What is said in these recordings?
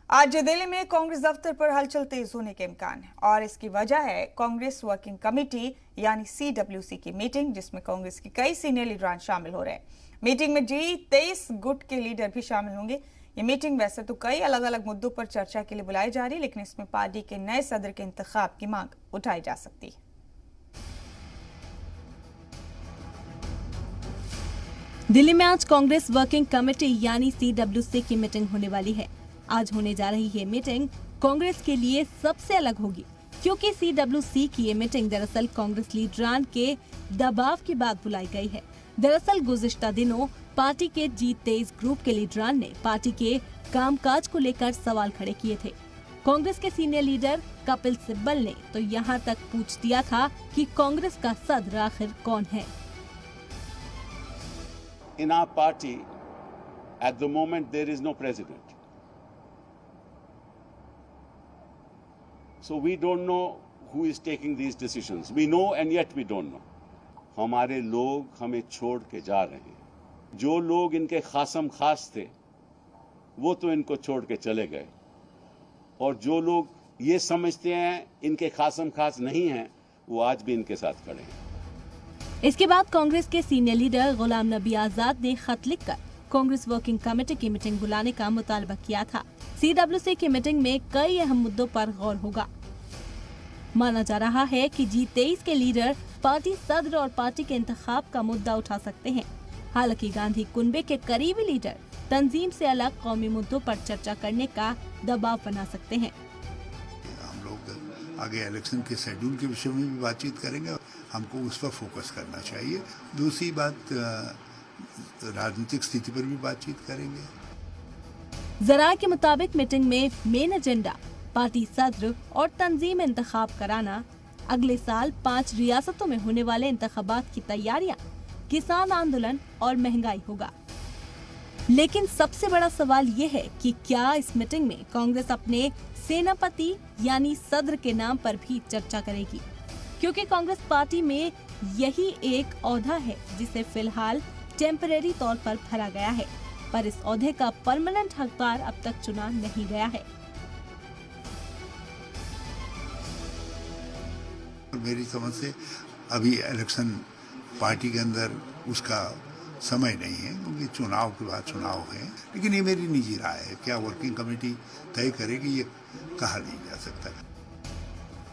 आज दिल्ली में कांग्रेस दफ्तर पर हलचल तेज होने के इम्कान है और इसकी वजह है कांग्रेस वर्किंग कमेटी यानी CWC की मीटिंग, जिसमें कांग्रेस के कई सीनियर लीडरान शामिल हो रहे हैं। मीटिंग में G23 गुट के लीडर भी शामिल होंगे। ये मीटिंग वैसे तो कई अलग अलग मुद्दों पर चर्चा के लिए बुलाई जा रही है, लेकिन इसमें पार्टी के नए सदर के इंतखाब की मांग उठाई जा सकती है। दिल्ली में आज कांग्रेस वर्किंग कमेटी यानी CWC की मीटिंग होने वाली है। आज होने जा रही ये मीटिंग कांग्रेस के लिए सबसे अलग होगी, क्योंकि CWC की ये मीटिंग दरअसल कांग्रेस लीडरान के दबाव के बाद बुलाई गई है। दरअसल गुज़िश्ता दिनों पार्टी के G23 ग्रुप के लीडरान ने पार्टी के कामकाज को लेकर सवाल खड़े किए थे। कांग्रेस के सीनियर लीडर कपिल सिब्बल ने तो यहाँ तक पूछ दिया था कि कांग्रेस का सदर आखिर कौन है। In our party, at the moment, there is no president. So we don't know who is taking these decisions. We know and yet we don't know. हमारे लोग हमें छोड़ के जा रहे हैं। जो लोग इनके खासम खास थे, वो तो इनको छोड़ के चले गए, और जो लोग ये समझते हैं इनके खासम खास नहीं हैं, वो आज भी इनके साथ खड़े हैं। इसके बाद कांग्रेस के सीनियर लीडर गुलाम नबी आजाद ने खत लिखकर कांग्रेस वर्किंग कमेटी की मीटिंग बुलाने का मुतालबा किया था। CWC की मीटिंग में कई अहम मुद्दों पर गौर होगा। माना जा रहा है कि G23 के लीडर पार्टी सदर और पार्टी के इंतखाब का मुद्दा उठा सकते हैं। हालांकि गांधी कुनबे के करीबी लीडर तंजीम से अलग कौमी मुद्दों पर चर्चा करने का दबाव बना सकते हैं। हम लोग आगे इलेक्शन के शेड्यूल के विषय में भी बातचीत करेंगे। हमको उस पर फोकस करना चाहिए। दूसरी बात, राजनीतिक स्थिति पर भी बातचीत करेंगे। जराये के मुताबिक मीटिंग में मेन एजेंडा पार्टी सदर और तंजीम इंतखाब कराना, अगले साल 5 रियासतों में होने वाले इंतखाबात की तैयारियां, किसान आंदोलन और महंगाई होगा। लेकिन सबसे बड़ा सवाल ये है कि क्या इस मीटिंग में कांग्रेस अपने सेनापति यानी सदर के नाम पर भी चर्चा करेगी, क्योंकि कांग्रेस पार्टी में यही एक ओहदा है जिसे फिलहाल टेम्परेरी तौर पर भरा गया है, पर इस ओहदे का परमानेंट हकदार अब तक चुना नहीं गया है। मेरी समझ से अभी इलेक्शन पार्टी के अंदर उसका समय नहीं है, क्योंकि चुनाव के बाद चुनाव है। लेकिन ये मेरी निजी राय है, क्या वर्किंग कमेटी तय करेगी ये कहा नहीं जा सकता।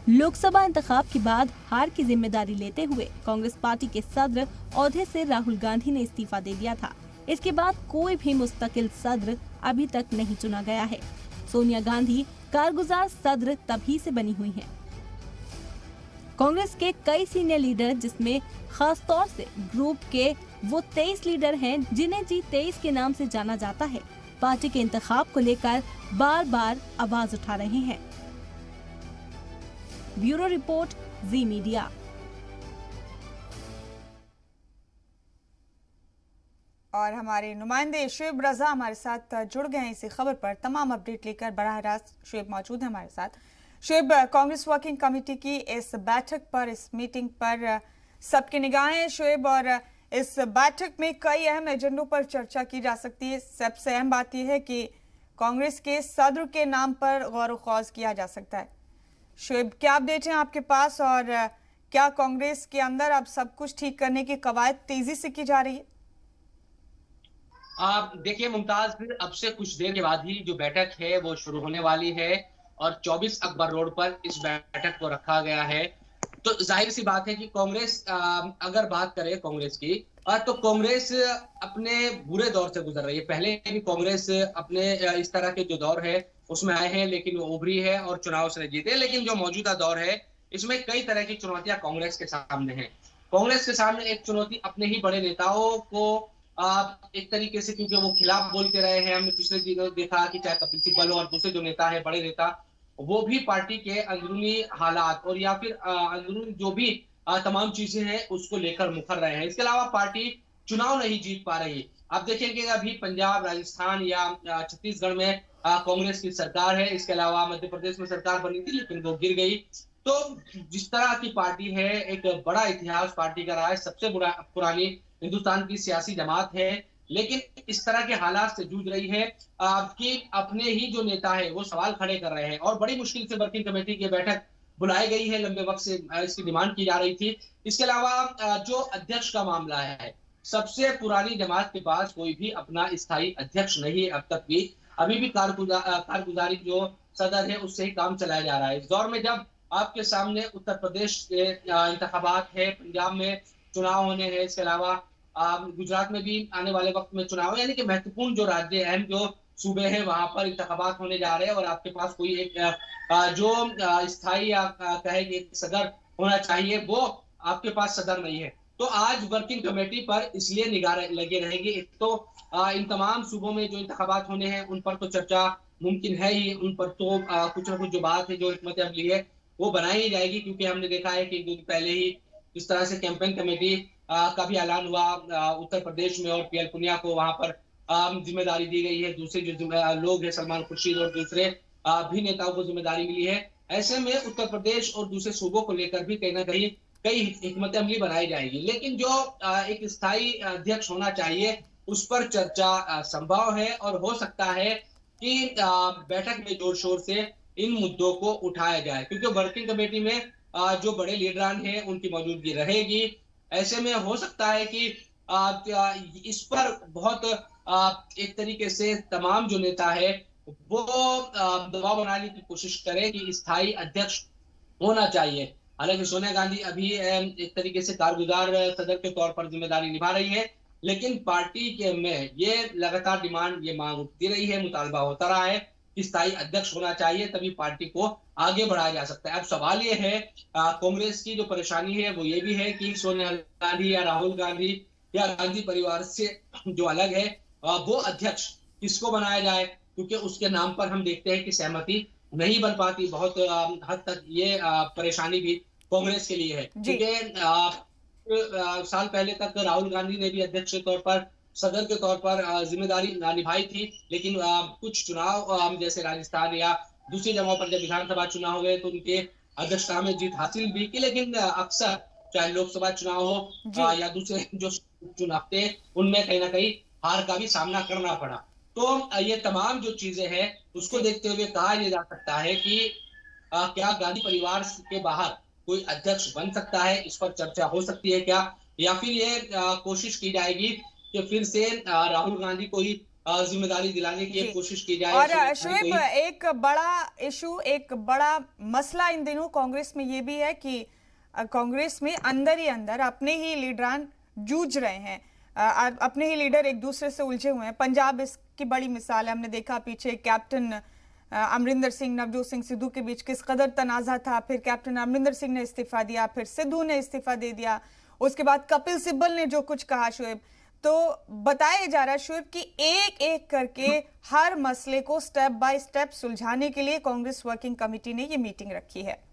लोकसभा इंतखाब के बाद हार की जिम्मेदारी लेते हुए कांग्रेस पार्टी के सदर ओहदे से राहुल गांधी ने इस्तीफा दे दिया था। इसके बाद कोई भी मुस्तकिल सदर अभी तक नहीं चुना गया है। सोनिया गांधी कारगुजार सदर तभी से बनी हुई हैं। कांग्रेस के कई सीनियर लीडर, जिसमें खास तौर से ग्रुप के वो 23 लीडर हैं जिन्हें G23 के नाम से जाना जाता है, पार्टी के इंतखाब को लेकर बार बार आवाज उठा रहे हैं। ब्यूरो रिपोर्ट, जी मीडिया। और हमारे नुमाइंदे शुएब रजा हमारे साथ जुड़ गए हैं इसी खबर पर तमाम अपडेट लेकर। बराह रास्त शुएब मौजूद है हमारे साथ। शुएब, कांग्रेस वर्किंग कमेटी की इस बैठक पर, इस मीटिंग पर सबकी निगाहें शुएब, और इस बैठक में कई अहम एजेंडों पर चर्चा की जा सकती है। सबसे अहम बात यह है कि कांग्रेस के सदर के नाम पर गौर व खौज किया जा सकता है। शुएब, क्या अपडेट है आपके पास, और क्या कांग्रेस के अंदर अब सब कुछ ठीक करने की कवायद तेजी से की जा रही है? देखिए मुमताज, फिर अब से कुछ देर के बाद ही जो बैठक है वो शुरू होने वाली है, और 24 अकबर रोड पर इस बैठक को रखा गया है। तो जाहिर सी बात है कि कांग्रेस, अगर बात करें कांग्रेस की, तो कांग्रेस अपने बुरे दौर से गुजर रही है। पहले भी कांग्रेस अपने इस तरह के जो दौर है उसमें आए हैं, लेकिन वो उभरी है और चुनाव से जीते। लेकिन जो मौजूदा दौर है इसमें कई तरह की चुनौतियां कांग्रेस के सामने हैं। कांग्रेस के सामने एक चुनौती अपने ही बड़े नेताओं को एक तरीके से, क्योंकि वो खिलाफ बोलते रहे हैं। हमने पिछले दिनों देखा कि चाहे कपिल सिब्बल और दूसरे जो नेता है, बड़े नेता, वो भी पार्टी के अंदरूनी हालात और या फिर अंदरूनी जो भी तमाम चीजें हैं उसको लेकर मुखर रहे हैं। इसके अलावा पार्टी चुनाव नहीं जीत पा रही। आप देखेंगे अभी पंजाब, राजस्थान या छत्तीसगढ़ में कांग्रेस की सरकार है। इसके अलावा मध्य प्रदेश में सरकार बनी थी लेकिन वो गिर गई। तो जिस तरह की पार्टी है, एक बड़ा इतिहास पार्टी का रहा है, सबसे पुरानी हिंदुस्तान की सियासी जमात है, लेकिन इस तरह के हालात से जूझ रही है कि अपने ही जो नेता है वो सवाल खड़े कर रहे हैं और बड़ी मुश्किल से वर्किंग कमेटी की बैठक बुलाई गई है। लंबे वक्त से इसकी डिमांड की जा रही थी। इसके अलावा जो अध्यक्ष का मामला है, सबसे पुरानी जमात के पास कोई भी अपना स्थायी अध्यक्ष नहीं है अब तक भी। अभी भी कारगुजारी जो सदर है उससे ही काम चलाया जा रहा है। इस दौर में जब आपके सामने उत्तर प्रदेश के इंतखाबात है, पंजाब में चुनाव होने हैं, इसके अलावा गुजरात में भी आने वाले वक्त में चुनाव, यानी कि महत्वपूर्ण जो राज्य अहम जो सूबे हैं वहां पर इंतखाबात होने जा रहे हैं और आपके पास कोई एक जो स्थायी या कहे कि सदर होना चाहिए, वो आपके पास सदर नहीं है। तो आज वर्किंग कमेटी पर इसलिए निगाह लगे रहेगी। एक तो इन तमाम सूबों में जो इंतखाबात होने हैं उन पर तो चर्चा मुमकिन है ही, उन पर तो कुछ ना कुछ जो बात है, जो हिकमत अमली है वो बनाई ही जाएगी, क्योंकि हमने देखा है कि पहले ही इस तरह से कैंपेन कमेटी का भी ऐलान हुआ उत्तर प्रदेश में और पीएल पुनिया को वहां पर जिम्मेदारी दी गई है। दूसरे जो लोग हैं, सलमान खुर्शीद और दूसरे भी नेताओं को जिम्मेदारी मिली है। ऐसे में उत्तर प्रदेश और दूसरे सूबों को लेकर भी कहीं ना कहीं कई हिकमत अमली बनाई जाएगी, लेकिन जो एक स्थायी अध्यक्ष होना चाहिए उस पर चर्चा संभव है और हो सकता है कि बैठक में जोर शोर से इन मुद्दों को उठाया जाए, क्योंकि वर्किंग कमेटी में जो बड़े लीडरान हैं उनकी मौजूदगी रहेगी। ऐसे में हो सकता है कि इस पर बहुत एक तरीके से तमाम जो नेता है वो दबाव बनाने की कोशिश करे कि स्थायी अध्यक्ष होना चाहिए। हालांकि सोनिया गांधी अभी एक तरीके से कारगुजार सदर के तौर पर जिम्मेदारी निभा रही है, लेकिन पार्टी के में ये लगातार डिमांड, ये मांग उठती रही है, मुतालबा होता रहा है कि स्थायी अध्यक्ष होना चाहिए, तभी पार्टी को आगे बढ़ाया जा सकता है। अब सवाल ये है, कांग्रेस की जो परेशानी है वो ये भी है कि सोनिया गांधी या राहुल गांधी या गांधी परिवार से जो अलग है वो अध्यक्ष किसको बनाया जाए, क्योंकि उसके नाम पर हम देखते हैं कि सहमति नहीं बन पाती। बहुत हद तक ये परेशानी भी कांग्रेस के लिए है, क्योंकि साल पहले तक राहुल गांधी ने भी अध्यक्ष के तौर पर, सदर के तौर पर जिम्मेदारी निभाई थी, लेकिन कुछ चुनाव जैसे राजस्थान या दूसरी जगहों पर जब विधानसभा चुनाव हुए तो उनके अध्यक्षता में जीत हासिल भी की, लेकिन अक्सर चाहे लोकसभा चुनाव हो या दूसरे जो चुनाव थे उनमें कहीं ना कहीं हार का भी सामना करना पड़ा। तो ये तमाम जो चीजें हैं उसको देखते हुए कहा यह जा सकता है कि क्या गांधी परिवार के बाहर कोई अध्यक्ष बन सकता है, इस पर चर्चा हो सकती है क्या, या फिर ये कोशिश की जाएगी कि फिर से राहुल गांधी को ही जिम्मेदारी दिलाने की कोशिश की जाए। और शोएब, एक बड़ा इशू, एक बड़ा मसला इन दिनों कांग्रेस में ये भी है कि कांग्रेस में अंदर ही अंदर अपने ही लीडरान जूझ रहे हैं, अपने ही लीडर एक दूसरे से उलझे हुए हैं। पंजाब इसकी बड़ी मिसाल है। हमने देखा पीछे कैप्टन अमरिंदर सिंह, नवजोत सिंह सिद्धू के बीच किस कदर तनाजा था, फिर कैप्टन अमरिंदर सिंह ने इस्तीफा दिया, फिर सिद्धू ने इस्तीफा दे दिया, उसके बाद कपिल सिब्बल ने जो कुछ कहा। शोएब, तो बताया जा रहा है शोएब कि एक एक करके हर मसले को स्टेप बाय स्टेप सुलझाने के लिए कांग्रेस वर्किंग कमेटी ने ये मीटिंग रखी है।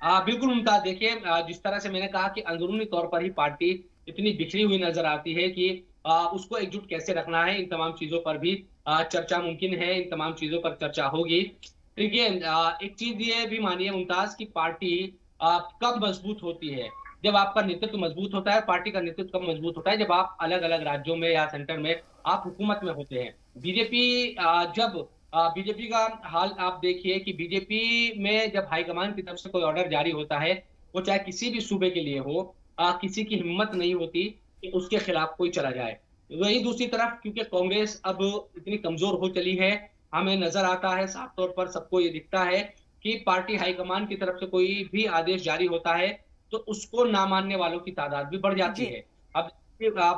बिल्कुल मुमताज, देखिए जिस तरह से मैंने कहा कि अंदरूनी तौर पर ही पार्टी इतनी बिखरी हुई नजर आती है कि उसको एकजुट कैसे रखना है, इन तमाम चीजों पर भी चर्चा मुमकिन है, इन तमाम चीजों पर चर्चा होगी। देखिए एक चीज ये भी मानिए मुमताज की पार्टी कब मजबूत होती है, जब आपका नेतृत्व मजबूत होता है। पार्टी का नेतृत्व कब मजबूत होता है, जब आप अलग अलग राज्यों में या सेंटर में आप हुकूमत में होते हैं। बीजेपी का हाल आप देखिए कि बीजेपी में जब हाईकमान की तरफ से कोई ऑर्डर जारी होता है, वो चाहे किसी भी सूबे के लिए हो, किसी की हिम्मत नहीं होती कि उसके खिलाफ कोई चला जाए। वही दूसरी तरफ क्योंकि कांग्रेस अब इतनी कमजोर हो चली है, हमें नजर आता है, साफ तौर पर सबको ये दिखता है कि पार्टी हाईकमान की तरफ से कोई भी आदेश जारी होता है तो उसको ना मानने वालों की तादाद भी बढ़ जाती है। अब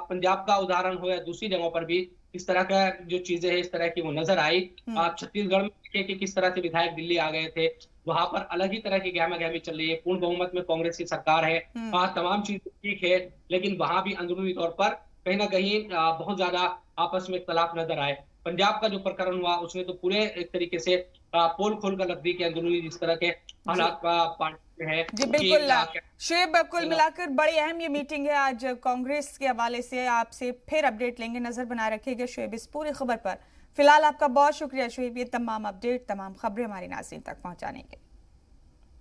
पंजाब का उदाहरण हो या दूसरी जगहों पर भी इस तरह का जो चीजें हैं इस तरह की वो नजर आई। आप छत्तीसगढ़ में देखिए कि किस तरह से विधायक दिल्ली आ गए थे, वहां पर अलग ही तरह की गहमा-गहमी चल रही है। पूर्ण बहुमत में कांग्रेस की सरकार है, तमाम चीजें ठीक है, लेकिन वहां भी अंदरूनी तौर पर कहीं ना कहीं बहुत ज्यादा आपस में इख्तलाफ नजर आए। पंजाब का जो प्रकरण हुआ उसने तो पूरे एक तरीके से पोल खोल कर रख दी कि अंदरूनी जिस तरह के हालात पार्टी है। जी बिल्कुल शोएब, कुल मिलाकर बड़ी अहम ये मीटिंग है आज कांग्रेस के हवाले से। आपसे फिर अपडेट लेंगे, नजर बनाए रखिएगा शोएब इस पूरी खबर पर। फिलहाल आपका बहुत शुक्रिया शोएब, ये तमाम अपडेट, तमाम खबरें हमारी नाज़रीन तक पहुंचाने के।